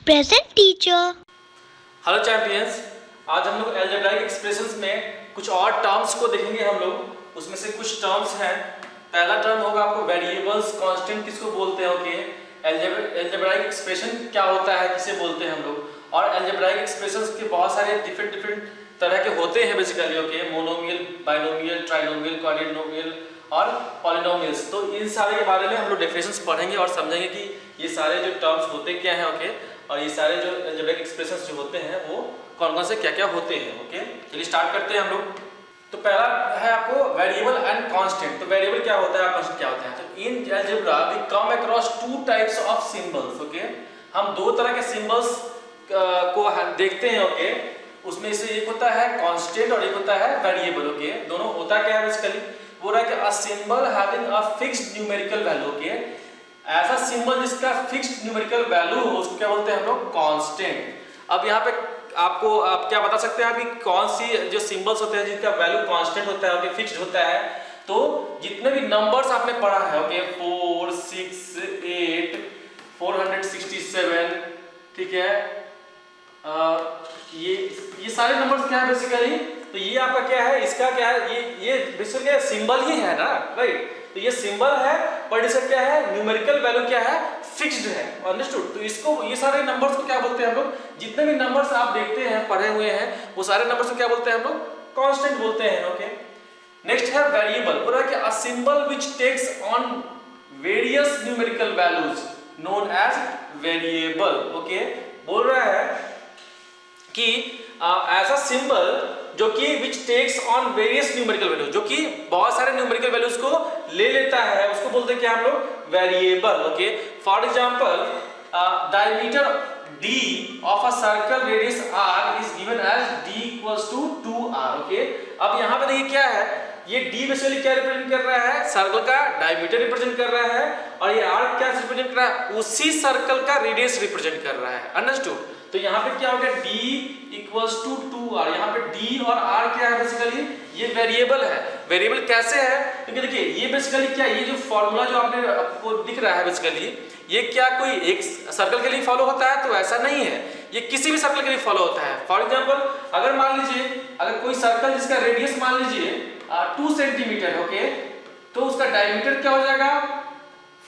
Present teacher. Hello champions, आज हम लोग अलजेब्राइक एक्सप्रेशंस में कुछ और टर्म्स को देखेंगे हम लोग। उसमें से कुछ टर्म्स हैं। पहला टर्म होगा आपको वेरिएबल्स, कांस्टेंट किसको बोलते हैं। ओके, अलजेब्राइक एक्सप्रेशन क्या होता है, किसे बोलते हैं हम लोग। और अलजेब्राइक एक्सप्रेशंस के बहुत सारे डिफरेंट तरह के होते हैं basically. Okay, monomial, binomial, trinomial, quadrinomial और पॉलिनोमियल्स। तो इन सारे के बारे में हम लोग डेफिनेशंस पढ़ेंगे और समझेंगे कि ये सारे जो टर्म्स होते क्या हैं। ओके, और ये सारे जो अलजेब्रिक एक्सप्रेशंस जो होते हैं वो कौन कौन से क्या क्या होते हैं। ओके, चलिए स्टार्ट करते हैं हम लोग। तो पहला है आपको वेरिएबल एंड कांस्टेंट। तो वेरिएबल क्या होता है, कांस्टेंट क्या होता है। तो in algebra we come across two types of symbols. Okay, हम दो तरह के सिंबल्स को देखते हैं। ओके, उसमें से एक होता है कांस्टेंट और एक होता है वेरिएबल। ओके, दोनों होता क्या है बेसिकली, वो रहा कि a symbol having a fixed numerical value. Okay, ऐसा सिंबल जिसका फिक्स्ड न्यूमेरिकल वैल्यू हो उसको क्या बोलते हैं हम लोग, कांस्टेंट। अब यहाँ पे आपको आप क्या बता सकते हैं अभी कौन सी जो सिंबल्स होते हैं जिनका वैल्यू कांस्टेंट होता है, ओके, फिक्स्ड होता है। तो जितने भी नंबर्स आपने पढ़ा है, ओके, 4, 6, 8, 467, ठीक है, ये सारे नंबर्स क्या है बेसिकली। तो ये आपका क्या है, इसका क्या है, ये बेसिकली सिंबल ही है ना, राइट। तो ये सिंबल है बट इसका क्या है, न्यूमेरिकल वैल्यू क्या है, फिक्स्ड है। अंडरस्टूड। तो इसको, ये सारे नंबर्स को क्या बोलते हैं हम लोग, जितने भी नंबर्स आप देखते हैं पढ़े हुए हैं वो सारे नंबर्स को क्या बोलते हैं हम लोग, कांस्टेंट बोलते हैं। ओके, नेक्स्ट है वेरिएबल। बोल रहा है कि a symbol which takes on various numerical values known as variable. Okay, बोल रहा है कि ऐसा सिंबल जो कि which takes on various numerical values, जो कि बहुत सारे न्यूमेरिकल वैल्यूज को ले लेता है, उसको बोलते हैं क्या हम लोग, variable. Okay, for example diameter d of a circle radius r is given as d equals to 2r. Okay, अब यहाँ पे देखिए क्या है, ये d बेसिकली क्या रिप्रेजेंट कर रहा है, सर्कल का डायमीटर रिप्रेजेंट कर रहा है, और ये r क्या रिप्रेजेंट कर रहा है, उसी सर्कल का रेडियस रिप्रेजेंट कर रहा है। अंडरस्टूड। तो यहाँ पे क्या हो गया, d इक्वल्स टू 2r। यहाँ पे d और r क्या है बेसिकली, ये वेरिएबल है। वेरिएबल कैसे है, क्योंकि देखिए ये बेसिकली क्या, ये जो फॉर्मूला जो आपको दिख रहा है बेसिकली, ये क्या कोई एक सर्कल के लिए फॉलो होता है, तो ऐसा नहीं है, ये किसी भी सर्कल के लिए फॉलो होता है। फॉर एग्जांपल अगर मान लीजिए, अगर कोई सर्कल जिसका रेडियस मान लीजिए 2 सेंटीमीटर, ओके, तो उसका डायमीटर क्या हो जाएगा,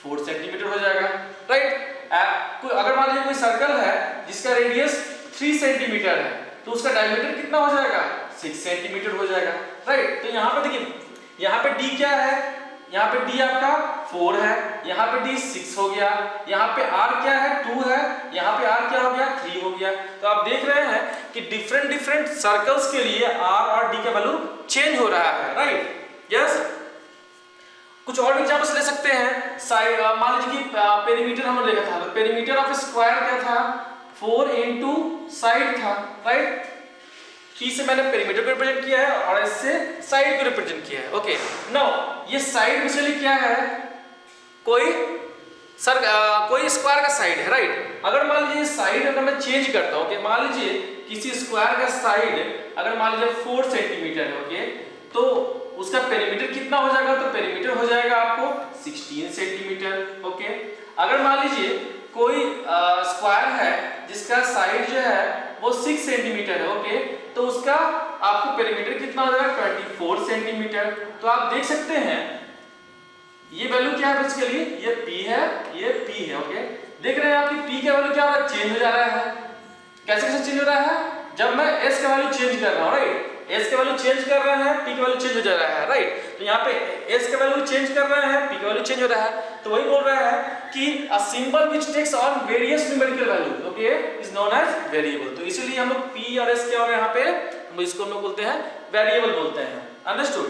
4 सेंटीमीटर हो जाएगा, राइट। अगर मान लीजिए कोई सर्कल है जिसका रेडियस 3 सेंटीमीटर है, तो उसका डायमीटर कितना हो जाएगा, 6 सेंटीमीटर हो जाएगा, राइट। तो यहाँ पे देखिए, यहाँ पे d क्या है, यहाँ पे d आपका 4 है, यहाँ पे d 6 हो गया, यहाँ पे r क्या है, 2 है, यहाँ पे r क्या हो गया, 3 हो गया। तो आप देख रहे हैं कि डिफरेंट सर्कल्स के लिए r और d का वैल्यू चेंज हो रहा है, राइट। यस, कुछ और एग्जांपल्स ले सकते हैं। साइड मान लीजिए कि पेरीमीटर हमने देखा था, तो पेरीमीटर ऑफ स्क्वायर क्या था, 4 इनटू साइड था, राइट। P से मैंने पेरीमीटर को रिप्रेजेंट किया है और S से साइड को रिप्रेजेंट किया है। ओके, नाउ ये साइड बेसिकली क्या है, कोई स्क्वायर का साइड है, राइट। अगर मान लीजिए साइड अगर मैं चेंज करता हूं, ओके, मान लीजिए किसी स्क्वायर का साइड अगर मान लीजिए 4 सेंटीमीटर है, ओके, तो उसका पेरीमीटर कितना हो जाएगा, तो पेरीमीटर हो जाएगा आपको 16 सेंटीमीटर। ओके, अगर मान लीजिए कोई स्क्वायर है जिसका साइड जो है वो 6 सेंटीमीटर है, ओके, तो उसका आपको पेरीमीटर कितना हो जाएगा, 24 सेंटीमीटर। तो आप देख सकते हैं ये वैल्यू क्या है बेसिकली, ये p है, ये p है। ओके, देख रहे हैं आप कि p का वैल्यू क्या हो रहा है, चेंज हो जा रहा है। कैसे कैसे चेंज हो रहा है, जब मैं s का वैल्यू चेंज कर रहा हूं, राइट, s का वैल्यू चेंज कर रहे हैं, p का वैल्यू चेंज हो जा रहा है, राइट। तो यहाँ पे s का वैल्यू चेंज कर रहे हैं, p का वैल्यू चेंज हो रहा है। तो वही बोल रहा है कि a symbol which takes on various numerical value, okay, is known as variable. तो इसीलिए हम लोग p और s क्या हो रहा है, यहाँ पे हम इसको हम लोग बोलते हैं वेरिएबल बोलते हैं। अंडरस्टूड।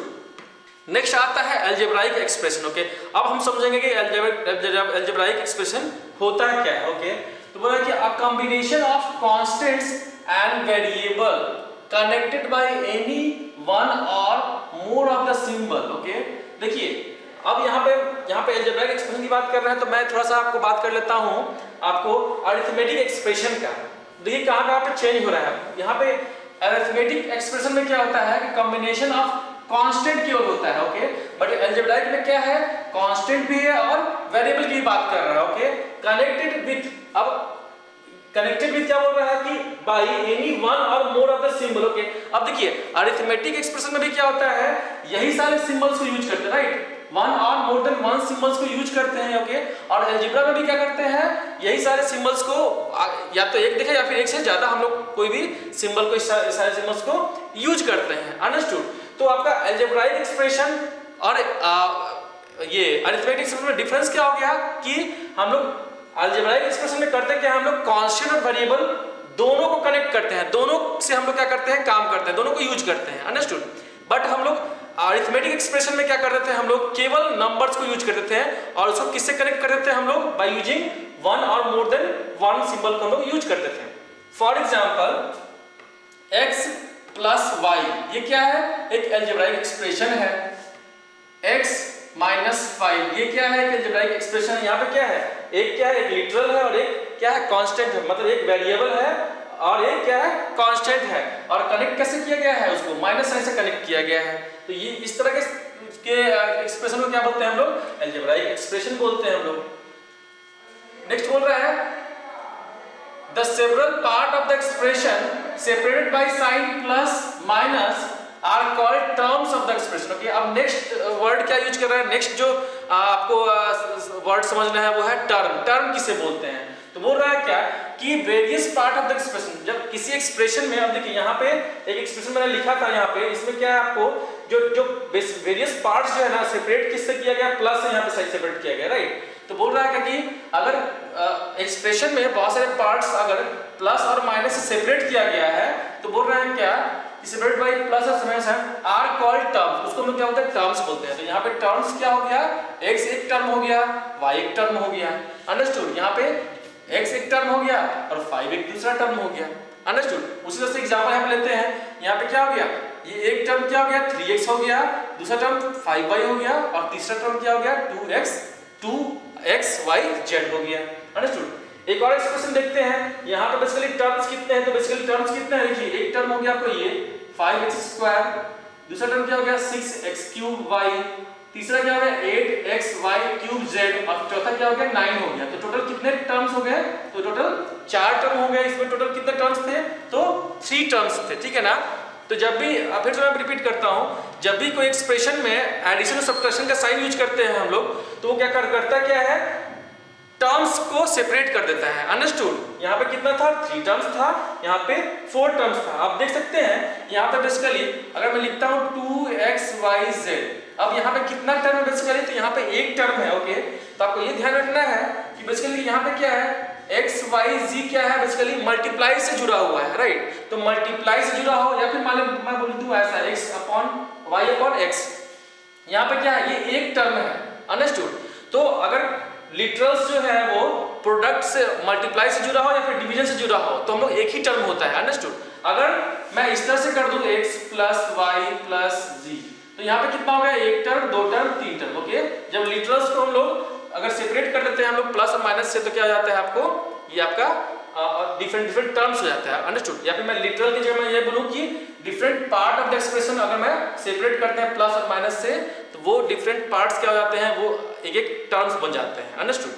नेक्स्ट आता है अलजेब्राइक एक्सप्रेशन। ओके, अब हम समझेंगे कि अलजेब्राइक एक्सप्रेशन होता क्या है। ओके, तो बोला कि a combination of constants and variable connected by any one or more of the symbol. Okay, देखिए अब यहाँ पे अलजेब्राइक एक्सप्रेशन की बात कर रहे हैं, तो मैं थोड़ा सा आपको बात कर लेता हूँ आपको अरिथमेटिक एक्सप्रेशन का। देखिए कहाँ पे चेंज हो रहा है। यहाँ पे अरिथमेटिक एक्सप्रेशन में क्या होता है कि कॉम्बिनेशन ऑफ कांस्टेंट केवल होता है, ओके, बट अलजेब्राइक में क्या है, कांस्टेंट भी है और वेरिएबल की बात कर रहा है। ओके, कनेक्टेड विथ, अब कनेक्टेड विद क्या बोल रहा है कि bye any one or more of the symbol. Okay, अब देखिए अरिथमेटिक एक्सप्रेशन में भी क्या होता है, यही सारे सिंबल्स को यूज करते हैं, right, one or more than one symbols को यूज करते हैं। ओके, और अलजेब्रा में भी क्या करते हैं, यही सारे सिंबल्स को या तो एक देखें या फिर एक से ज्यादा हम लोग कोई भी सिंबल को सारे सिंबल्स को यूज करते हैं। अंडरस्टूड। तो आपका अलजेब्राइक एक्सप्रेशन और ये अरिथमेटिक एक्सप्रेशन में डिफरेंस क्या हो गया कि हम लोग अलजेब्राइक एक्सप्रेशन में करते क्या, हम लोग कांस्टेंट और वेरिएबल दोनों को कनेक्ट करते हैं, दोनों से हम लोग क्या करते हैं, काम करते हैं, दोनों को यूज करते हैं। अंडरस्टूड। बट हम लोग अरिथमेटिक एक्सप्रेशन में क्या करते थे, हम लोग केवल नंबर्स को यूज करते थे और उसको किससे कनेक्ट करते थे, हम लोग by using one or more than one symbol को हम लोग यूज करते थे। For example x plus Y, ये क्या है, एक अलजेब्राइक एक्सप्रेशन है। x माइनस 5 ये क्या है, एक अलजेब्राइक एक्सप्रेशन है। यहाँ पे क्या है, एक क्या है, एक लिटरल है और एक क्या है, कांस्टेंट है, मतलब एक वेरिएबल है और एक क्या है, कांस्टेंट है। और कनेक्ट कैसे किया गया है, उसको माइनस साइन से कनेक्ट किया गया है। तो ये इस तरह के एक्सप्रेशन को क्या बोलते हैं हम लोग, अलजेब्राइक एक्सप्रेशन बोलते हैं हम लोग। नेक्स्ट बोल रहा है the several part of the expression separated by sign plus minus are called terms of the expression. Okay, अब नेक्स्ट वर्ड क्या यूज कर रहा है, नेक्स्ट जो आपको वर्ड समझना है वो है टर्म। टर्म किसे बोलते हैं, तो बोल रहा है क्या कि various part of the expression, जब किसी एक्सप्रेशन में, अब देखिए यहाँ पे एक एक्सप्रेशन मैंने लिखा था यहाँ पे, इसमें क्या है आपको जो वेरियस पार्ट्स जो है ना सेपरेट किससे किया गया, प्लस से यहाँ पे साइड सेपरेट किया गया, राइट। तो बोल रहा है कि अगर एक्सप्रेशन में बहुत सारे पार्ट्स अगर प्लस और माइनस से सेपरेट किया गया है तो बोल रहे हैं क्या, सेपरेट बाय प्लस और माइनस आर कॉल्ड टर्म्स, उसको हम लोग क्या बोलते हैं, टर्म्स बोलते हैं। तो यहाँ पे टर्म्स क्या हो गया, x एक टर्म हो गया, y एक टर्म हो गया। अंडरस्टूड। यहाँ पे x एक टर्म हो गया और 5 एक दूसरा टर्म हो गया। अंडरस्टूड। उसी तरह से एग्जांपल यहाँ पे लेते हैं, यहाँ पे क्या हो गया, ये एक टर्म क्या हो गया, 3x हो गया, दूसरा टर्म 5y हो गया और तीसरा टर्म क्या हो गया, 2xyz हो गया। अंडरस्टूड। एक और एक्सप्रेशन देखते हैं, यहाँ पे बेसिकली टर्म्स कितने हैं, तो बेसिकली टर्म्स कितने हैं, देखिए एक टर्म हो गया आपको ये 5x², दूसरा टर्म क्या हो गया 6x³ तीसरा क्या हो गया 8xy³ और चौथा क्या हो गया 9 हो गया। तो टोटल कितने टर्म्स हो गए, तो टोटल 4 टर्म हो गए। इसमें टोटल कितने टर्म्स थे, तो 3 टर्म्स थे, ठीक है ना। तो जब भी फिर से मैं रिपीट करता हूं, जब भी कोई एक्सप्रेशन में एडिशन और सब्ट्रैक्शन का साइन यूज करते हैं हम लोग, तो वो क्या करता क्या है, टर्म्स को सेपरेट कर देता है। अंडरस्टूड। यहाँ पे कितना था, 3 टर्म्स था, यहाँ पे 4 टर्म्स था। आप देख सकते हैं यहाँ पे बेसिकली अगर मैं लिखता हूँ 2xyz, अब यहाँ पे कितना टर्म है बेसिकली, तो यहाँ पे एक टर्म है। ओके, तो आपको ये ध्यान रखना है कि बेसिकली यहाँ पे क्या है, xyz क्या है, बेसिकली मल्टीप्लाई से जुड़ा हुआ है, राइट। तो मल्टीप्लाई से जुड़ा हो या फिर मैं बोल दूं ऐसा x/y/x, यहाँ पे क्या है, ये एक टर्म है। अंडरस्टूड। तो अगर लिटरल्स जो है वो प्रोडक्ट से मल्टीप्लाई से जुड़ा हो या फिर डिवीजन से जुड़ा हो तो हम लोग एक ही टर्म होता है। अंडरस्टूड। अगर मैं इस तरह से कर दूं x + y + z, तो यहाँ पे कितना हो गया, एक टर्म, 2 टर्म, 3 टर्म। ओके, जब लिटरल्स को हम लोग अगर सेपरेट कर देते हैं हम लोग प्लस और माइनस से, तो क्या हो जाता है आपको, ये आपका डिफरेंट टर्म्स हो जाता है। अंडरस्टूड। या फिर मैं लिटरल की जगह मैं ये बोलूं कि different part of the expression अगर मैं सेपरेट करते हैं प्लस और माइनस से, तो वो डिफरेंट पार्ट्स क्या हो जाते हैं, वो एक टर्म्स बन जाते हैं। अंडरस्टूड।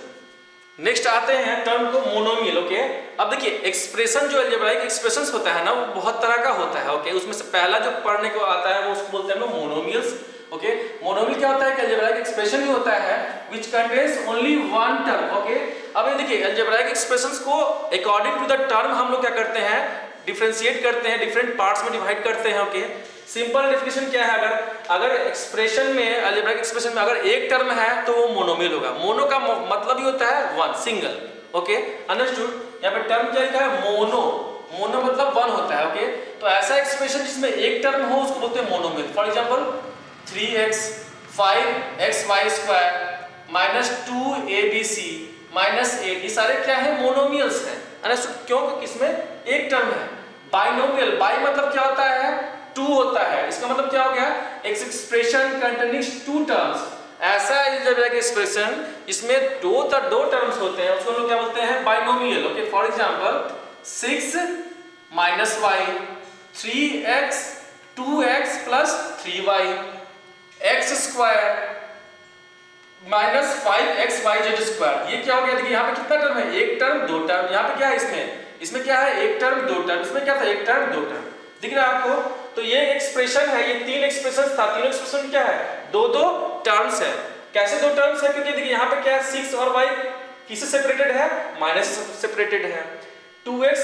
नेक्स्ट आते हैं टर्म को मोनोमियल। ओके, अब देखिए एक्सप्रेशन जो अलजेब्राइक एक्सप्रेशंस होता है ना, वो बहुत तरह का होता है। ओके, उसमें से पहला जो पढ़ने को आता है वो उसको बोलते हैं मोनोमियल्स। ओके, मोनोमियल क्या होता है कि अलजेब्राइक एक्सप्रेशन ही होता है which contains only one term. Okay, अब ये देखिए अलजेब्राइक एक्सप्रेशंस को अकॉर्डिंग टू द टर्म हम लोग क्या करते हैं, डिफरेंशिएट करते हैं, डिफरेंट पार्ट्स में डिवाइड करते हैं। ओके, सिंपल डेफिनेशन क्या है, अगर एक्सप्रेशन में अलजेब्राइक एक्सप्रेशन में अगर एक टर्म है तो वो मोनोमियल होगा। मोनो का मतलब ही होता है वन, सिंगल। Okay, understood. यहाँ पे टर्म क्या लिखा है, मोनो, मोनो मतलब वन होता है। ओके, तो ऐसा एक्सप्रेशन जिसमें एक टर्म हो उसको बोलते हैं monomial. For example 3x 5xy² - 2abc - 8, ये सारे क्या है, मोनोमियल्स हैं। अंडरस्टूड। क्यों, क्योंकि इसमें एक टर्म है। बाइनोमियल, बाई मतलब क्या होता है, 2 होता है, इसका मतलब क्या हो गया, एक एक्सप्रेशन कंटेनिंग 2 टर्म्स। ऐसा अलजेब्राइक एक्सप्रेशन इसमें दो टर्म्स होते हैं, उसको हम लोग क्या बोलते हैं, binomial. Okay, for example 6 - y 3x 2x + 3y x² minus 5xyz²। ये क्या हो गया, देखिए यहाँ पे कितना टर्म है, एक टर्म दो टर्म, यहाँ पे क्या है, इसमें क्या है, एक टर्म दो टर्म, इसमें क्या था, एक टर्म दो टर्म, दिख रहा है आपको। तो ये एक्सप्रेशन है, ये तीन एक्सप्रेशन था, तीनों एक्सप्रेशन क्या है, दो दो टर्म्स है। कैसे दो टर्म्स है, क्योंकि देखिए यहाँ पे क्या है, 6 और y किससे सेपरेटेड है, माइनस से सेपरेटेड है। 2x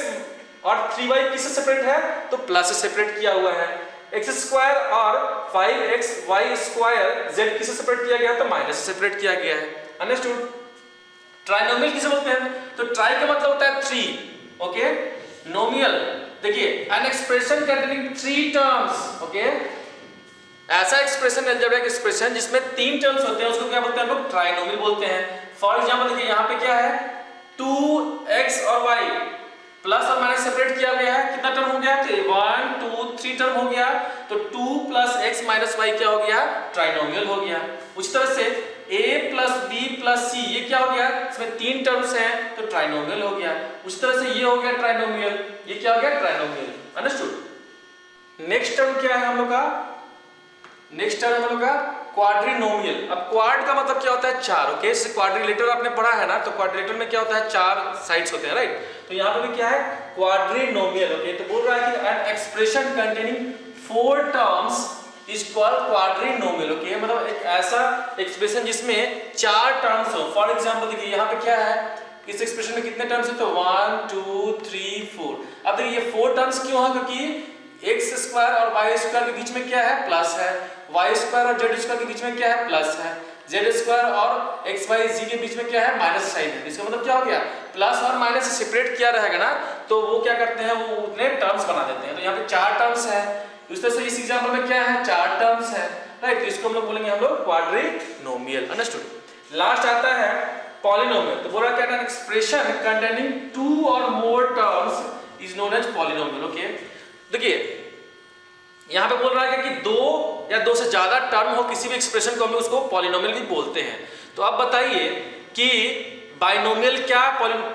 और 3y किससे सेपरेट है, तो प्लस से सेपरेट किया हुआ है। x² और 5xy² z किससे सेपरेट किया गया, तो माइनस से सेपरेट किया गया है। अंडरस्टूड। ट्राइनोमियल किसे बोलते हैं, तो ट्राई का मतलब होता है 3, ओके। नोमियल देखिए N expression containing 3 terms, okay. ऐसा एक्सप्रेशन अलजेब्रिक एक्सप्रेशन जिसमें 3 टर्म्स होते हैं उसको क्या बोलते हैं हम लोग, ट्राइनोमियल बोलते हैं। फॉर एग्जांपल देखिए यहाँ पे क्या है, 2x और y प्लस और माइनस सेपरेट किया गया है, कितना टर्म हो गया, तो 1 2 3 टर्म हो गया, तो 2 + x - y क्या हो गया, ट्राइनोमियल हो गया। उसी तरह से a + b + c ये क्या हो गया, इसमें 3 टर्म्स हैं तो ट्राइनोमियल हो गया। उसी तरह से ये हो गया ट्राइनोमियल, ये क्या हो गया, ट्राइनोमियल। अंडरस्टूड। नेक्स्ट टर्म क्या है हम लोग का, नेक्स्ट टर्म हम लोग का क्वाड्रिनोमियल। अब क्वाड का मतलब क्या होता है, 4, ओके। जैसे क्वाड्रिलेटरल आपने पढ़ा है ना, तो क्वाड्रिलेटरल में क्या होता है, 4 साइड्स होते हैं, राइट। तो यहाँ पे भी क्या है, क्वाड्रिनोमियल, ओके। तो बोल रहा है कि an expression containing 4 terms is called quadrinomial, okay. मतलब एक ऐसा एक्सप्रेशन जिसमें 4 टर्म्स हो। फॉर एग्जांपल देखिए यहाँ पे क्या है, इस एक्सप्रेशन में कितने टर्म्स है, तो 1 2 3 4। अब देखिए ये 4 टर्म्स क्यों है, क्योंकि x² और y² के बीच में क्या है, प्लस है, y² और z² के बीच में क्या है, प्लस है, z² और xy/z के बीच में क्या है, माइनस साइन है। इसका मतलब क्या हो गया, प्लस और माइनस से सेपरेट किया रहेगा ना, तो वो क्या करते हैं, वो उतने टर्म्स बना देते हैं। तो यहाँ पे 4 टर्म्स है, इस तरह से इस एग्जांपल में क्या है, 4 टर्म्स है, राइट। तो इसको हम लोग बोलेंगे हम लोग क्वाड्रिनोमियल। अंडरस्टूड। लास्ट आता है पॉलिनोमियल। तो बोला क्या है, एक्सप्रेशन कंटेनिंग 2 और more terms is known as polynomial, okay. देखिए यहाँ पे बोल रहा है कि 2 या 2 से ज्यादा टर्म हो किसी भी एक्सप्रेशन को, हम उसको पॉलिनोमियल भी बोलते हैं। तो अब बताइए कि बाइनोमियल क्या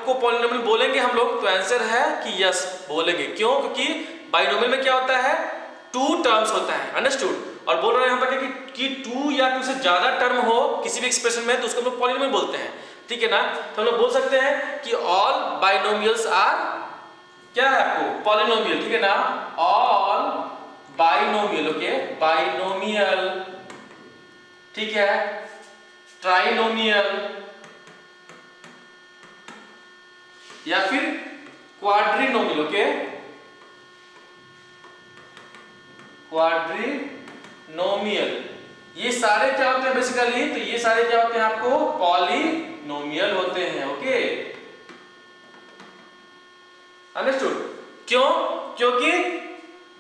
को पॉलिनोमियल बोलेंगे हम लोग, तो आंसर है कि यस बोलेंगे। क्यों, क्योंकि बाइनोमियल में क्या होता है, 2 टर्म्स होता है। अंडरस्टूड। और बोल रहे हैं यहाँ पर कि 2 या 2 से ज्यादा टर्म हो किसी भी एक्सप्रेशन में, तो उसको हम लोग पॉलिनोमियल बोलते हैं, ठीक है ना। तो हम लोग बोल सकते हैं कि ऑल बाइनोमियल्स आर क्या है आपको, पॉलिनोमियल, ठीक है ना। ऑल बाइनोमियल, ओके, बाइनोमियल, ठीक है, ट्राइनोमियल या फिर क्वाड्रिनोमियल, ओके, क्वाड्रिनोमियल। ये सारे क्या होते हैं बेसिकली, तो ये सारे क्या होते हैं आपको, पॉलिनोमियल होते हैं, ओके। अंडरस्टूड। क्यों, क्योंकि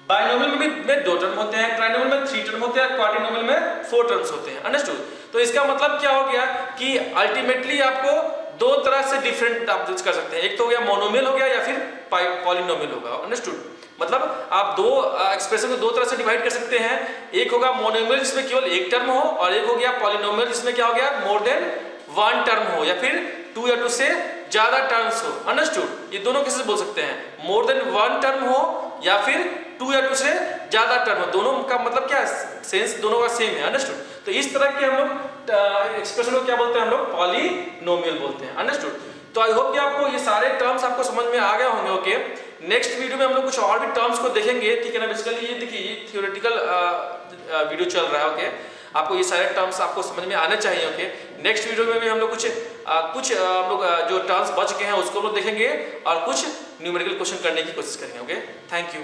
बाइनोमियल में 2 टर्म होते हैं, ट्राइनोमियल में 3 टर्म होते हैं, क्वाड्रिनोमियल में 4 टर्म्स होते हैं। अंडरस्टूड। तो इसका मतलब क्या हो गया कि अल्टीमेटली आपको 2 तरह से डिफरेंट आप कर सकते हैं, एक तो हो गया मोनोमियल हो गया या फिर पॉलिनोमियल होगा। अंडरस्टूड। मतलब आप 2 एक्सप्रेशन को 2 तरह से डिवाइड कर सकते हैं, एक होगा मोनोमियल जिसमें केवल एक टर्म हो, और एक हो गया पॉलिनोमियल जिसमें क्या हो गया, मोर देन 1 टर्म हो या फिर 2 या 2 से ज्यादा टर्म्स हो। अंडरस्टूड। ये दोनों कैसे बोल सकते हैं, मोर देन 1 टर्म हो या फिर 2 या 2 से ज्यादा टर्म हो, दोनों का मतलब क्या है, सेंस दोनों का सेम है। अंडरस्टूड। तो इस तरह के हम लोग एक्सप्रेशन को क्या बोलते हैं, हम लोग पॉलिनोमियल बोलते हैं। अंडरस्टूड। तो आई होप कि आपको ये सारे टर्म्स आपको समझ में आ गए होंगे, ओके। नेक्स्ट वीडियो में हम लोग कुछ और भी टर्म्स को देखेंगे, ठीक है ना। बेसिकली ये देखिए ये थियोरेटिकल वीडियो चल रहा है, ओके। आपको ये सारे टर्म्स आपको समझ में आने चाहिए, ओके। नेक्स्ट वीडियो में भी हम लोग कुछ हम लोग जो टर्म्स बच गए हैं उसको हम लोग देखेंगे और कुछ न्यूमेरिकल क्वेश्चन करने की कोशिश करेंगे, ओके। Thank you.